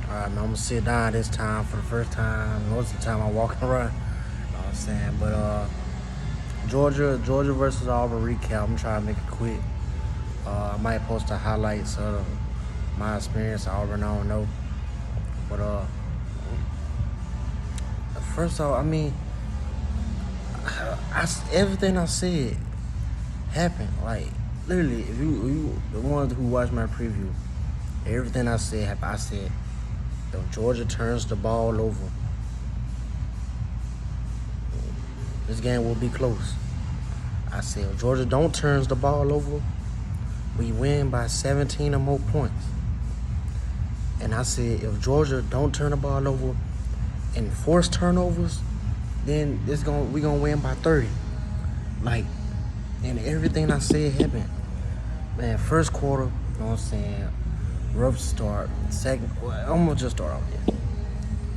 Alright, man, I'm gonna sit down this time for the first time. Most of the time I'm walking around. You know what I'm saying? But Georgia versus Auburn recap. I'm trying to make it quick. I might post the highlights of my experience at Auburn. I don't know. But first off, I mean, everything I said happened. Like literally, if you the ones who watched my preview, everything I said happened. I said if Georgia turns the ball over, this game will be close. I said if Georgia don't turns the ball over, we win by 17 or more points. And I said if Georgia don't turn the ball over and force turnovers, then we gonna win by 30. Like, and everything I said happened. Man, first quarter, you know what I'm saying? Rough start. Second, well, I'm gonna just start off there.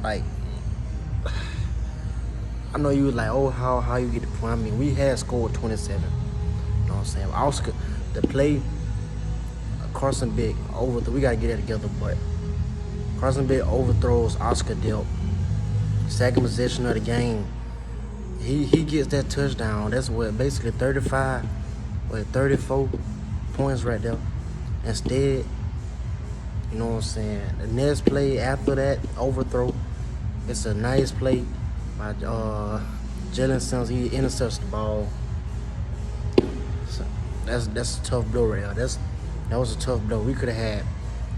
Like, I know you was like, oh, how you get the point? I mean, we had scored 27. You know what I'm saying? Oscar, the play, Carson Big we gotta get it together, but Carson Big overthrows Oscar Delp. Second possession of the game. He gets that touchdown. That's what basically 34 points right there. Instead, you know what I'm saying? The next play after that overthrow, it's a nice play by Jalen Sims. He intercepts the ball. So that's a tough blow right there. That was a tough blow. We could have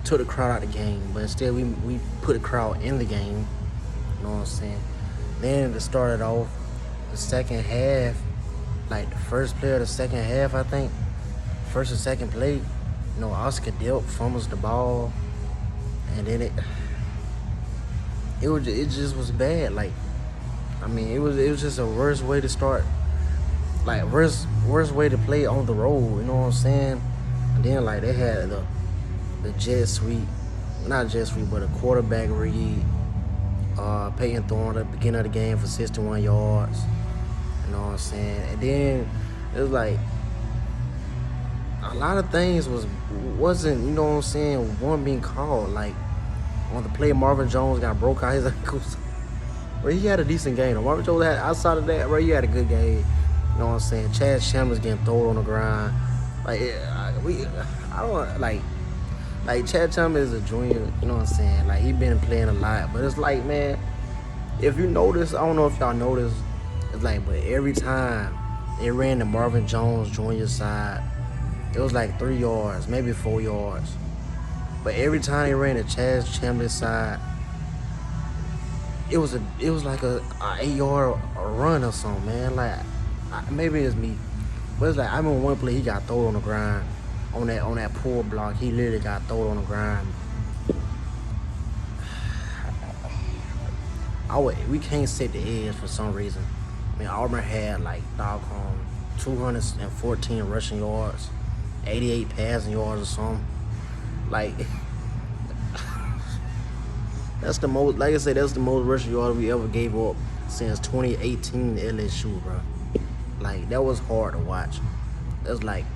took the crowd out of the game, but instead we put the crowd in the game. You know what I'm saying? Then it started off the second half, like the first play of the second half, I think. First and second play, you know, Oscar Delp fumbles the ball, and then it just was bad. Like, I mean, it was just a worse way to start, like worst way to play on the road. You know what I'm saying? And then like they had the jet sweep, not jet sweep, but a quarterback read. Peyton Thorne at the beginning of the game for 61 yards. You know what I'm saying? And then it was like a lot of things wasn't, you know what I'm saying, one being called. Like on the play Marvin Jones got broke out his ankles. But he had a decent game. Marvin Jones had, outside of that, he had a good game. You know what I'm saying? Chad Chandler's getting thrown on the ground. Like I don't like Chad Chandler is a junior, you know what I'm saying? Like, he been playing a lot. But it's like, man, if you notice, I don't know if y'all noticed, it's like, but every time they ran the Marvin Jones Jr. side, it was like 3 yards, maybe 4 yards. But every time they ran the Chad Chandler side, it was like a 8-yard run or something, man. Like, maybe it's me. But it's like, I remember one play, he got thrown on the ground. On that pull block, he literally got thrown on the ground. We can't set the edge for some reason. I mean, Auburn had like 214 rushing yards, 88 passing yards or something. Like that's the most. Like I said, that's the most rushing yards we ever gave up since 2018 LSU, bro. Like, that was hard to watch. That's like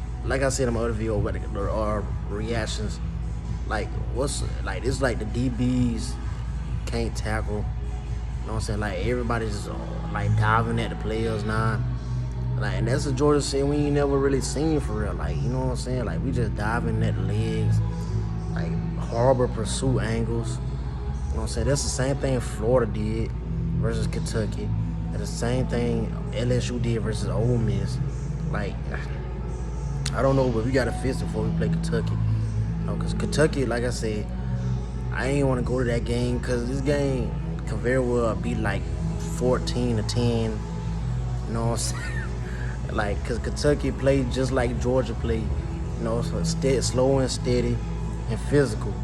I said in my other video, but there are reactions. Like, it's like the DBs can't tackle. You know what I'm saying? Like, everybody's just like diving at the players now. Like, and that's a Georgia scene we ain't never really seen for real. Like, you know what I'm saying? Like, we just diving at the legs. Like, horrible pursuit angles. You know what I'm saying? That's the same thing Florida did versus Kentucky. And the same thing LSU did versus Ole Miss. Like, I don't know, but we got to fix it before we play Kentucky. You know, because Kentucky, like I said, I ain't want to go to that game because this game could very well be like 14-10. You know what I'm saying? Like, because Kentucky played just like Georgia played. You know, so slow and steady and physical.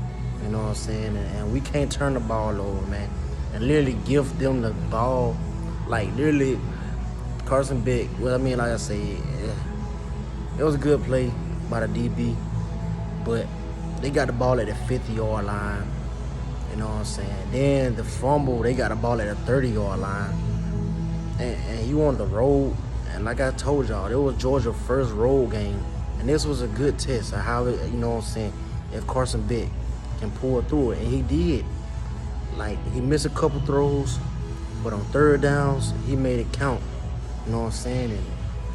You know what I'm saying? And we can't turn the ball over, man. And literally give them the ball. Like, literally, Carson Big, well, I mean, like I said, it was a good play by the DB, but they got the ball at the 50-yard line. You know what I'm saying? Then the fumble, they got the ball at the 30-yard line. And you on the road, and like I told y'all, it was Georgia's first road game. And this was a good test of how, you know what I'm saying, if Carson Big can pull through it. And he did. Like, he missed a couple throws, but on third downs, he made it count. You know what I'm saying?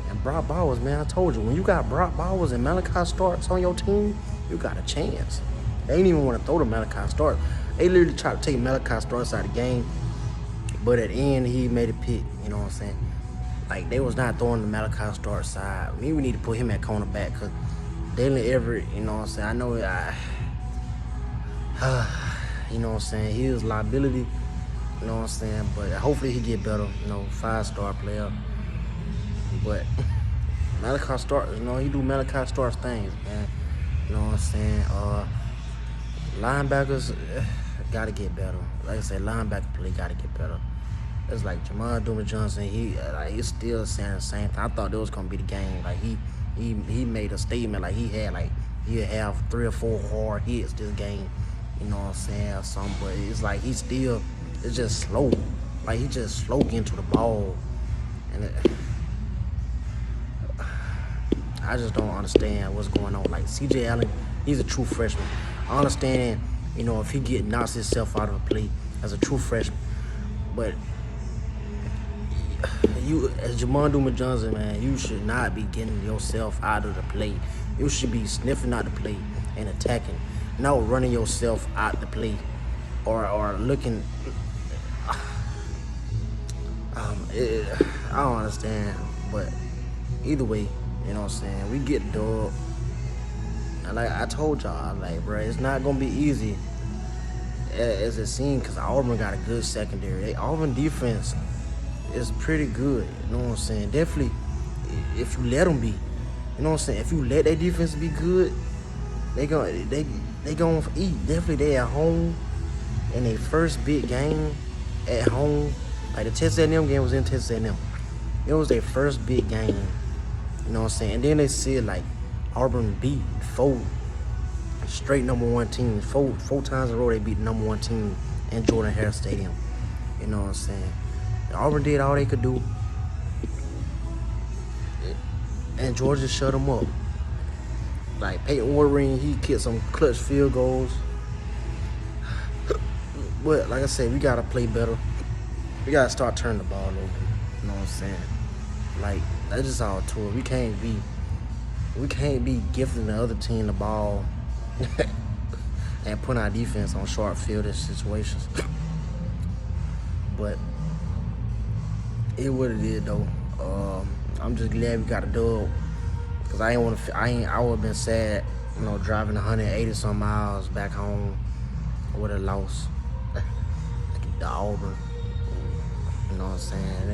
And Brock Bowers, man, I told you, when you got Brock Bowers and Malachi Starks on your team, you got a chance. They didn't even want to throw to Malachi Starks. They literally tried to take Malachi Starks out of the game, but at the end, he made a pick. You know what I'm saying? Like, they was not throwing the Malachi Starks side. We need to put him at cornerback because Dalen Everett, you know what I'm saying? I know, you know what I'm saying? He is liability, you know what I'm saying? But hopefully he get better, you know, 5-star player. But Malachi Starks, you know, he do Malachi Starks things, man. You know what I'm saying? Linebackers gotta get better. Like I said, linebacker play gotta get better. It's like Jamon Dumas-Johnson, he's still saying the same thing. I thought that was gonna be the game. Like he made a statement like he'd have 3 or 4 hard hits this game. You know what I'm saying, or something. But it's like it's just slow. Like he just slow getting to the ball. And I just don't understand what's going on. Like CJ Allen, he's a true freshman. I understand, you know, if he knocks himself out of a play as a true freshman. But you, as Jamon Dumas-Johnson, man, you should not be getting yourself out of the play. You should be sniffing out the play and attacking, not running yourself out the play or looking. I don't understand, but either way, you know what I'm saying, we get the dub. And like I told y'all, like, bro, it's not gonna be easy as it seems, because Auburn got a good secondary. Auburn defense is pretty good, you know what I'm saying? Definitely, if you let them be, you know what I'm saying? If you let their defense be good, they gonna eat. Definitely, they at home in their first big game at home. Like the Texas A&M game was in Texas A&M. It was their first big game, you know what I'm saying? And then they said like Auburn beat 4 straight #1 teams. Four times in a row they beat the #1 team in Jordan-Hare Stadium. You know what I'm saying? Auburn did all they could do, and Georgia shut them up. Like Peyton Warring, he kicked some clutch field goals. But like I said, we gotta play better. We gotta start turning the ball over. You know what I'm saying? Like that's just all to it. We can't be gifting the other team the ball and putting our defense on short field situations. But it what it is though. I'm just glad we got a dub, cause I would have been sad, you know, driving 180 some miles back home with a loss. Like the Auburn. You know what I'm saying?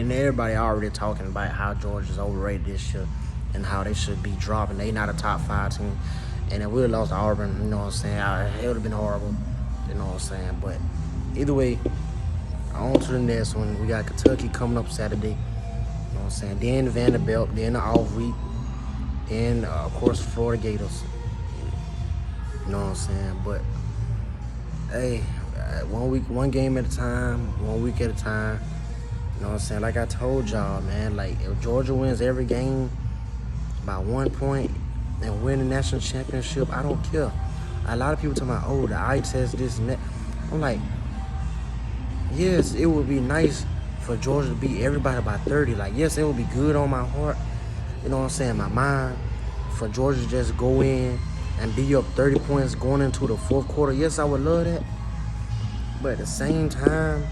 And everybody already talking about how Georgia's overrated this year and how they should be dropping. They not a top 5 team. And if we would have lost to Auburn, you know what I'm saying, it would have been horrible. You know what I'm saying? But either way, on to the next one. We got Kentucky coming up Saturday. You know what I'm saying? Then Vanderbilt, then the off week. Then, of course, Florida Gators. You know what I'm saying? But, hey, 1 week, 1 game at a time, 1 week at a time. You know what I'm saying? Like I told y'all, man, like if Georgia wins every game by 1 point and win the national championship, I don't care. A lot of people talking about, oh, the eye test, this and that. I'm like, yes, it would be nice for Georgia to beat everybody by 30. Like, yes, it would be good on my heart, you know what I'm saying, my mind, for Georgia to just go in and be up 30 points going into the 4th quarter. Yes, I would love that. But at the same time,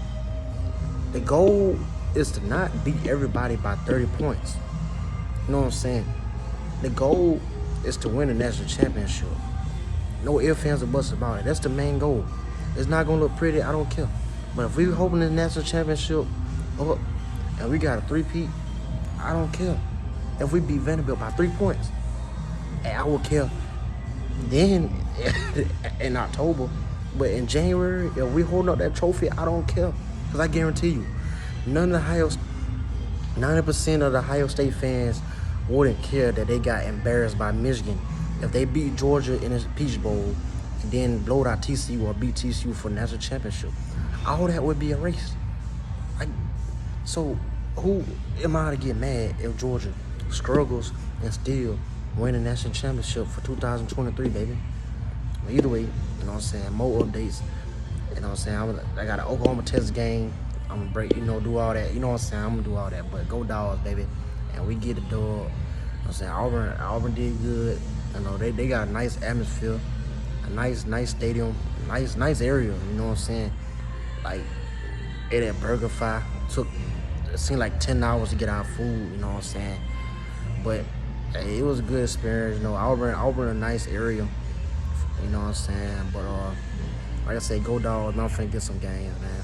the goal is to not beat everybody by 30 points. You know what I'm saying? The goal is to win the national championship. No ifs, ands, or buts about it. That's the main goal. It's not going to look pretty, I don't care. But if we're hoping the national championship up and we got a 3-peat, I don't care. If we beat Vanderbilt by 3 points, I will care then in October. But in January, if we holding up that trophy, I don't care. Because I guarantee you, 90% of the Ohio State fans wouldn't care that they got embarrassed by Michigan if they beat Georgia in a Peach Bowl and then blowed out TCU or beat TCU for the national championship. All that would be erased. So who am I to get mad if Georgia struggles and still win the national championship for 2023, baby? Either way, you know what I'm saying, more updates You know what I'm saying? I got an Oklahoma Texas game. I'm gonna break, do all that. You know what I'm saying? I'm gonna do all that. But go Dogs, baby. And we get the dub. You know what I'm saying? Auburn did good. They got a nice atmosphere, a nice stadium, nice area. You know what I'm saying? Like, ate at BurgerFi. It seemed like 10 hours to get our food. You know what I'm saying? But hey, it was a good experience. Auburn a nice area. You know what I'm saying? But like I said, go Dogs. I'm finna get some games, man.